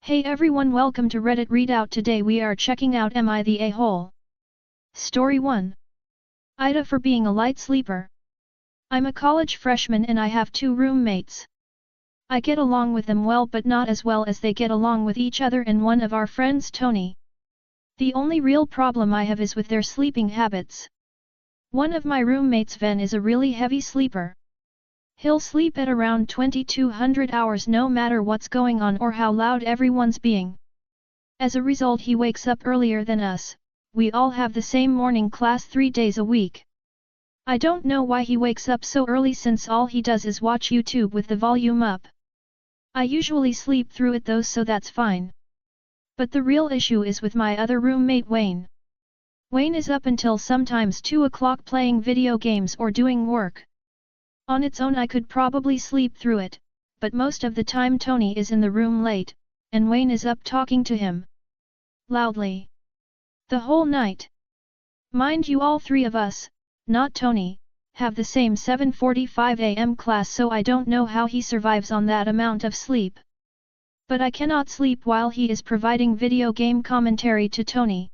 Hey everyone, welcome to Reddit Readout. Today we are checking out Am I the A-hole? Story 1. AITA for being a light sleeper. I'm a college freshman and I have 2 roommates. I get along with them well, but not as well as they get along with each other and one of our friends, Tony. The only real problem I have is with their sleeping habits. One of my roommates, Ven, is a really heavy sleeper. He'll sleep at around 2200 hours no matter what's going on or how loud everyone's being. As a result, he wakes up earlier than us. We all have the same morning class 3 days a week. I don't know why he wakes up so early, since all he does is watch YouTube with the volume up. I usually sleep through it though, so that's fine. But the real issue is with my other roommate, Wayne. Wayne is up until sometimes 2 o'clock playing video games or doing work. On its own I could probably sleep through it, but most of the time Tony is in the room late, and Wayne is up talking to him loudly the whole night. Mind you, all 3 of us, not Tony, have the same 7:45 AM class, so I don't know how he survives on that amount of sleep. But I cannot sleep while he is providing video game commentary to Tony.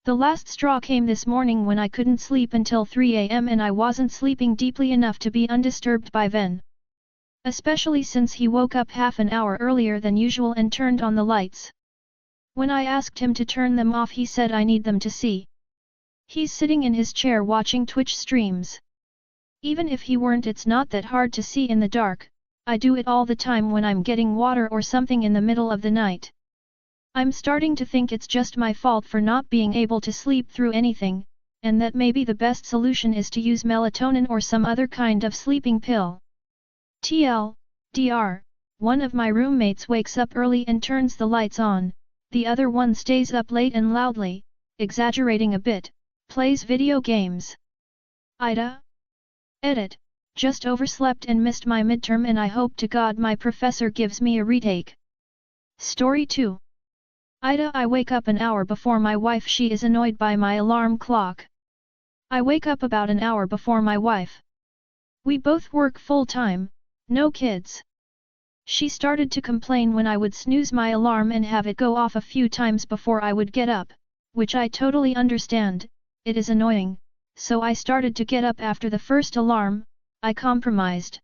The last straw came this morning when I couldn't sleep until 3 AM and I wasn't sleeping deeply enough to be undisturbed by Ven. Especially since he woke up half an hour earlier than usual and turned on the lights. When I asked him to turn them off, he said I need them to see. He's sitting in his chair watching Twitch streams. Even if he weren't, it's not that hard to see in the dark. I do it all the time when I'm getting water or something in the middle of the night. I'm starting to think it's just my fault for not being able to sleep through anything, and that maybe the best solution is to use melatonin or some other kind of sleeping pill. TLDR, one of my roommates wakes up early and turns the lights on, the other one stays up late and loudly, exaggerating a bit, plays video games. AITA? Edit. Just overslept and missed my midterm, and I hope to God my professor gives me a retake. Story 2. AITA. I wake up an hour before my wife. She is annoyed by my alarm clock. I wake up about an hour before my wife. We both work full-time, no kids. She started to complain when I would snooze my alarm and have it go off a few times before I would get up, which I totally understand. It is annoying, so I started to get up after the first alarm. I compromised.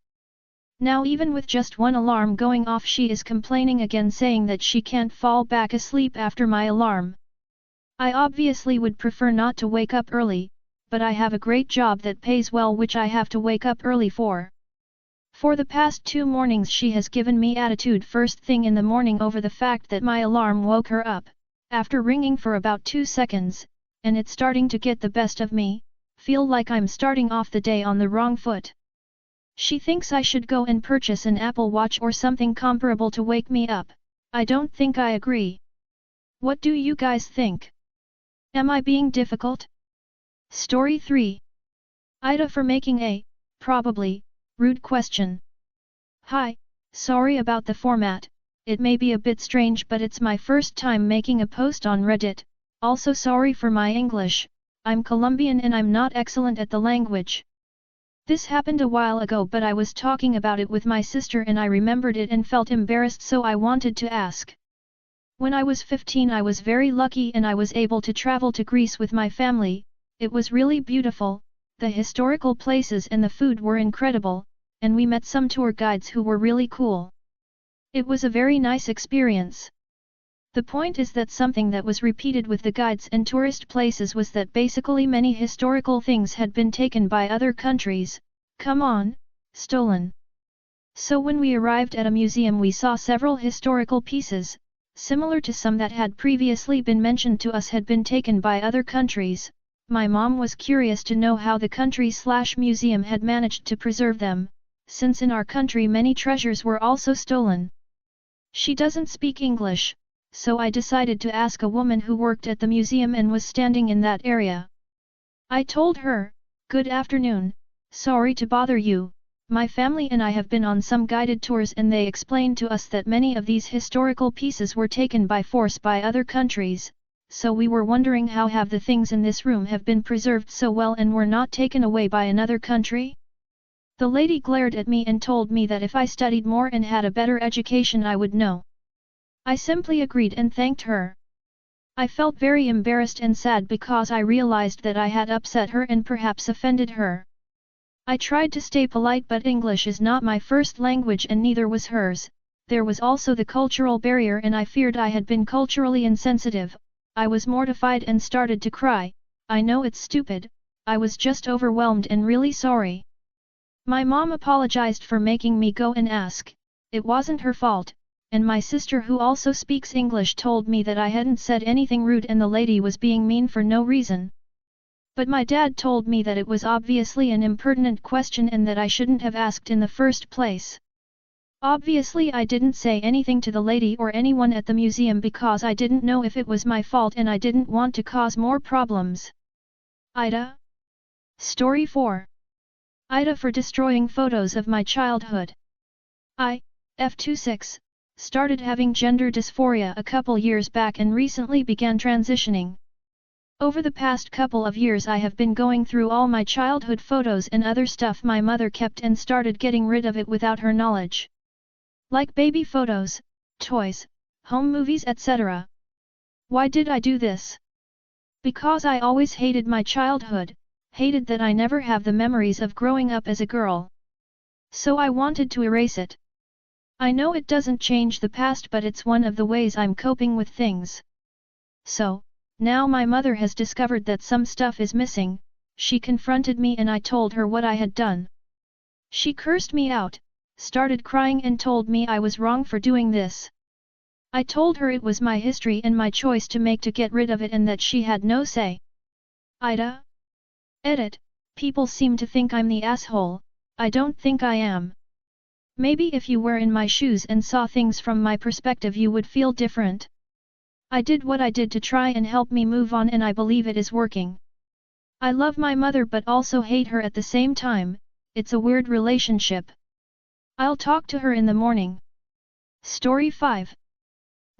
Now even with just one alarm going off, she is complaining again, saying that she can't fall back asleep after my alarm. I obviously would prefer not to wake up early, but I have a great job that pays well, which I have to wake up early for. For the past 2 mornings she has given me attitude first thing in the morning over the fact that my alarm woke her up, after ringing for about 2 seconds, and it's starting to get the best of me, feel like I'm starting off the day on the wrong foot. She thinks I should go and purchase an Apple Watch or something comparable to wake me up. I don't think I agree. What do you guys think? Am I being difficult? Story 3. AITA for making a, probably, rude question. Hi, sorry about the format, it may be a bit strange, but it's my first time making a post on Reddit. Also sorry for my English, I'm Colombian and I'm not excellent at the language. This happened a while ago, but I was talking about it with my sister and I remembered it and felt embarrassed, so I wanted to ask. When I was 15 I was very lucky and I was able to travel to Greece with my family. It was really beautiful, the historical places and the food were incredible, and we met some tour guides who were really cool. It was a very nice experience. The point is that something that was repeated with the guides and tourist places was that basically many historical things had been taken by other countries, stolen. So when we arrived at a museum we saw several historical pieces, similar to some that had previously been mentioned to us had been taken by other countries. My mom was curious to know how the country/museum had managed to preserve them, since in our country many treasures were also stolen. She doesn't speak English, so I decided to ask a woman who worked at the museum and was standing in that area. I told her, "Good afternoon, sorry to bother you, my family and I have been on some guided tours and they explained to us that many of these historical pieces were taken by force by other countries, so we were wondering how have the things in this room have been preserved so well and were not taken away by another country?" The lady glared at me and told me that if I studied more and had a better education I would know. I simply agreed and thanked her. I felt very embarrassed and sad because I realized that I had upset her and perhaps offended her. I tried to stay polite, but English is not my first language and neither was hers. There was also the cultural barrier and I feared I had been culturally insensitive. I was mortified and started to cry. I know it's stupid, I was just overwhelmed and really sorry. My mom apologized for making me go and ask. It wasn't her fault, and my sister who also speaks English told me that I hadn't said anything rude and the lady was being mean for no reason. But my dad told me that it was obviously an impertinent question and that I shouldn't have asked in the first place. Obviously I didn't say anything to the lady or anyone at the museum because I didn't know if it was my fault and I didn't want to cause more problems. AITA? Story 4. AITA for destroying photos of my childhood. I, F26, started having gender dysphoria a couple years back and recently began transitioning. Over the past couple of years I have been going through all my childhood photos and other stuff my mother kept and started getting rid of it without her knowledge. Like baby photos, toys, home movies etc. Why did I do this? Because I always hated my childhood, hated that I never have the memories of growing up as a girl. So I wanted to erase it. I know it doesn't change the past, but it's one of the ways I'm coping with things. So, now my mother has discovered that some stuff is missing. She confronted me and I told her what I had done. She cursed me out, started crying and told me I was wrong for doing this. I told her it was my history and my choice to make to get rid of it and that she had no say. AITA? Edit. People seem to think I'm the asshole. I don't think I am. Maybe if you were in my shoes and saw things from my perspective you would feel different. I did what I did to try and help me move on and I believe it is working. I love my mother but also hate her at the same time. It's a weird relationship. I'll talk to her in the morning. Story 5.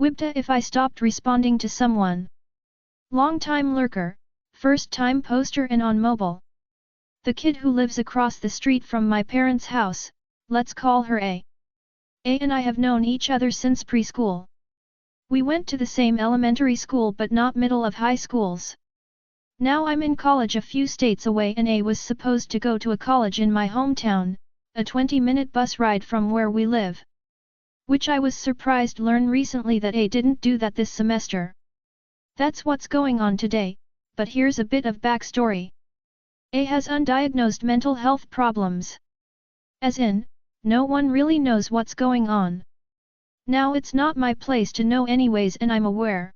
AITA if I stopped responding to someone. Long-time lurker, first-time poster and on mobile. The kid who lives across the street from my parents' house, let's call her A. A and I have known each other since preschool. We went to the same elementary school but not middle of high schools. Now I'm in college a few states away and A was supposed to go to a college in my hometown, a 20-minute bus ride from where we live. Which I was surprised learn recently that A didn't do that this semester. That's what's going on today, but here's a bit of backstory. A has undiagnosed mental health problems. As in, no one really knows what's going on. Now it's not my place to know anyways and I'm aware.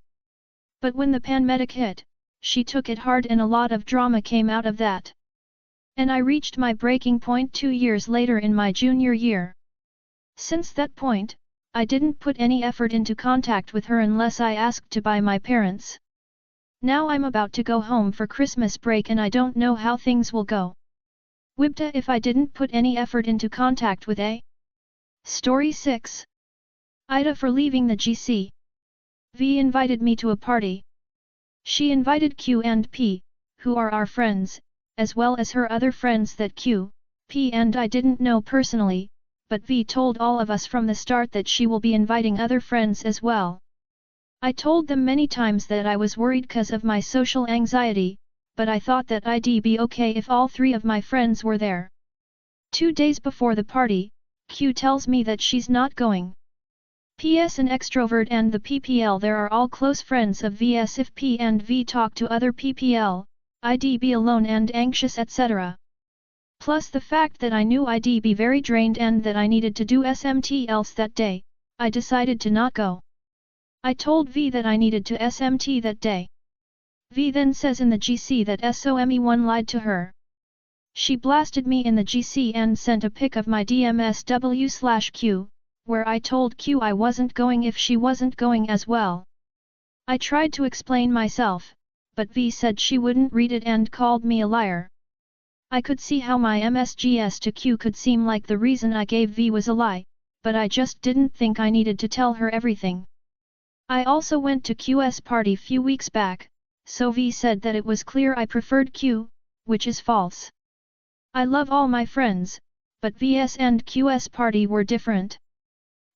But when the pandemic hit, she took it hard and a lot of drama came out of that. And I reached my breaking point 2 years later in my junior year. Since that point, I didn't put any effort into contact with her unless I asked to by my parents. Now I'm about to go home for Christmas break and I don't know how things will go. AITA if I didn't put any effort into contact with A. Story 6. AITA for leaving the GC. V invited me to a party. She invited Q and P, who are our friends, as well as her other friends that Q, P and I didn't know personally, but V told all of us from the start that she will be inviting other friends as well. I told them many times that I was worried cause of my social anxiety, but I thought that I'd be okay if all 3 of my friends were there. 2 days before the party, Q tells me that she's not going. PS an extrovert and the PPL there are all close friends of VS if P and V talk to other PPL, I'd be alone and anxious etc. Plus the fact that I knew I'd be very drained and that I needed to do SMT else that day, I decided to not go. I told V that I needed to SMT that day. V then says in the GC that SOME1 lied to her. She blasted me in the GC and sent a pic of my DMSW/Q, where I told Q I wasn't going if she wasn't going as well. I tried to explain myself, but V said she wouldn't read it and called me a liar. I could see how my MSGS to Q could seem like the reason I gave V was a lie, but I just didn't think I needed to tell her everything. I also went to Q's party few weeks back, so V said that it was clear I preferred Q, which is false. I love all my friends, but VS and Q's party were different.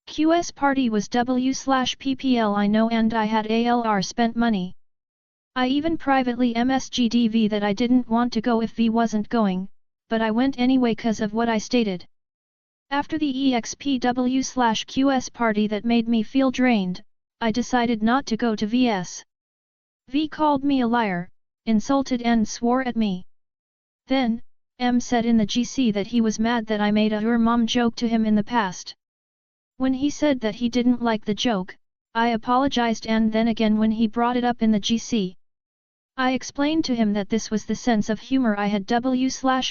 QS party was W/PPL I know and I had ALR spent money. I even privately msg'd V that I didn't want to go if V wasn't going, but I went anyway cause of what I stated. After the EXPW/QS party that made me feel drained, I decided not to go to VS. V called me a liar, insulted and swore at me. Then, M said in the GC that he was mad that I made a her mom joke to him in the past. When he said that he didn't like the joke, I apologized and then again when he brought it up in the GC. I explained to him that this was the sense of humor I had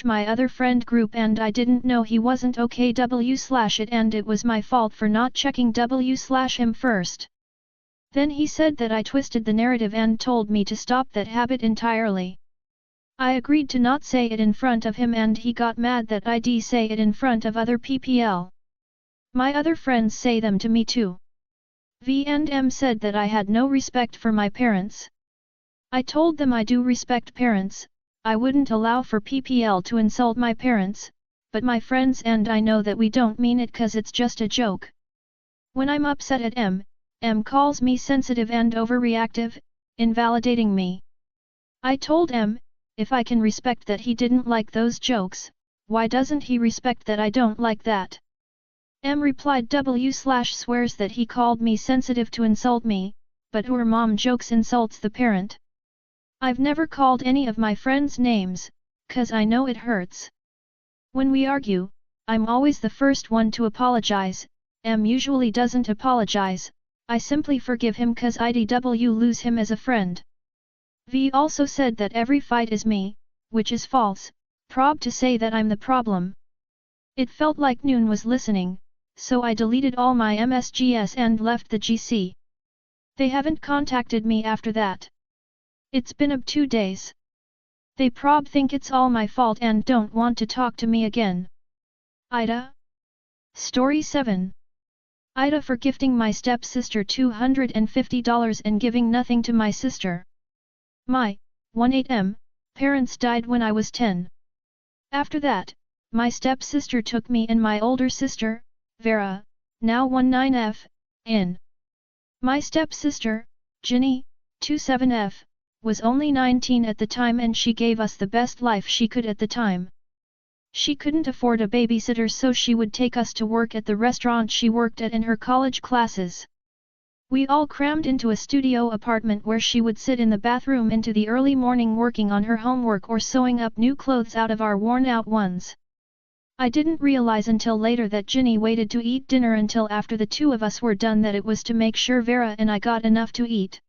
my other friend group and I didn't know he wasn't okay it and it was my fault for not checking him first. Then he said that I twisted the narrative and told me to stop that habit entirely. I agreed to not say it in front of him and he got mad that I'd say it in front of other PPL. My other friends say them to me too. V and M said that I had no respect for my parents. I told them I do respect parents, I wouldn't allow for PPL to insult my parents, but my friends and I know that we don't mean it cause it's just a joke. When I'm upset at M calls me sensitive and overreactive, invalidating me. I told M, if I can respect that he didn't like those jokes, why doesn't he respect that I don't like that? M replied swears that he called me sensitive to insult me, but her mom jokes insults the parent. I've never called any of my friends names, cause I know it hurts. When we argue, I'm always the first one to apologize, M usually doesn't apologize, I simply forgive him cause IDW lose him as a friend. V also said that every fight is me, which is false, prob to say that I'm the problem. It felt like Noon was listening, so I deleted all my MSGs and left the GC. They haven't contacted me after that. It's been up 2 days. They prob think it's all my fault and don't want to talk to me again. AITA? Story 7. AITA for gifting my stepsister $250 and giving nothing to my sister. My 18M parents died when I was 10. After that, my stepsister took me and my older sister, Vera, now 19F, in. My stepsister, Ginny, 27F, was only 19 at the time and she gave us the best life she could at the time. She couldn't afford a babysitter so she would take us to work at the restaurant she worked at in her college classes. We all crammed into a studio apartment where she would sit in the bathroom into the early morning working on her homework or sewing up new clothes out of our worn-out ones. I didn't realize until later that Ginny waited to eat dinner until after the two of us were done that it was to make sure Vera and I got enough to eat.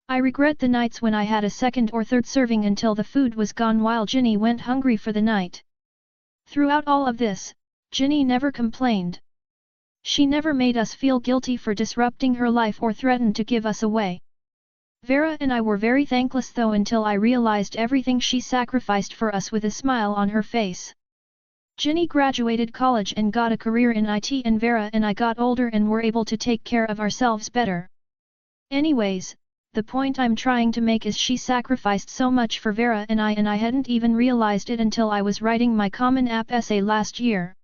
I regret the nights when I had a second or third serving until the food was gone while Ginny went hungry for the night. Throughout all of this, Ginny never complained. She never made us feel guilty for disrupting her life or threatened to give us away. Vera and I were very thankless though until I realized everything she sacrificed for us with a smile on her face. Ginny graduated college and got a career in IT and Vera and I got older and were able to take care of ourselves better. Anyways, the point I'm trying to make is she sacrificed so much for Vera and I hadn't even realized it until I was writing my Common App essay last year.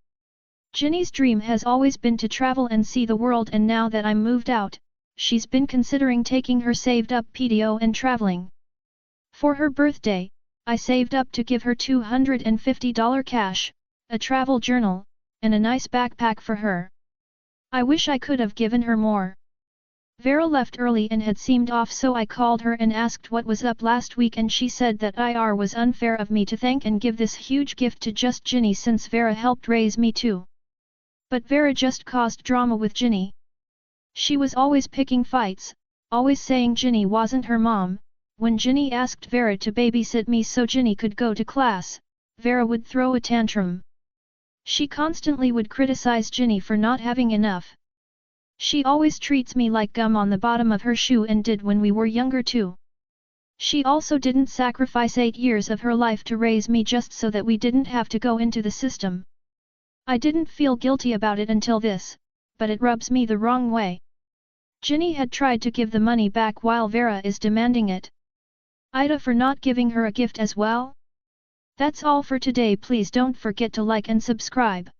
Ginny's dream has always been to travel and see the world and now that I'm moved out, she's been considering taking her saved up PTO and traveling. For her birthday, I saved up to give her $250 cash, a travel journal, and a nice backpack for her. I wish I could have given her more. Vera left early and had seemed off so I called her and asked what was up last week and she said that IR was unfair of me to thank and give this huge gift to just Ginny since Vera helped raise me too. But Vera just caused drama with Ginny. She was always picking fights, always saying Ginny wasn't her mom. When Ginny asked Vera to babysit me so Ginny could go to class, Vera would throw a tantrum. She constantly would criticize Ginny for not having enough. She always treats me like gum on the bottom of her shoe and did when we were younger too. She also didn't sacrifice 8 years of her life to raise me just so that we didn't have to go into the system. I didn't feel guilty about it until this, but it rubs me the wrong way. Ginny had tried to give the money back while Vera is demanding it. AITA for not giving her a gift as well? That's all for today. Please don't forget to like and subscribe.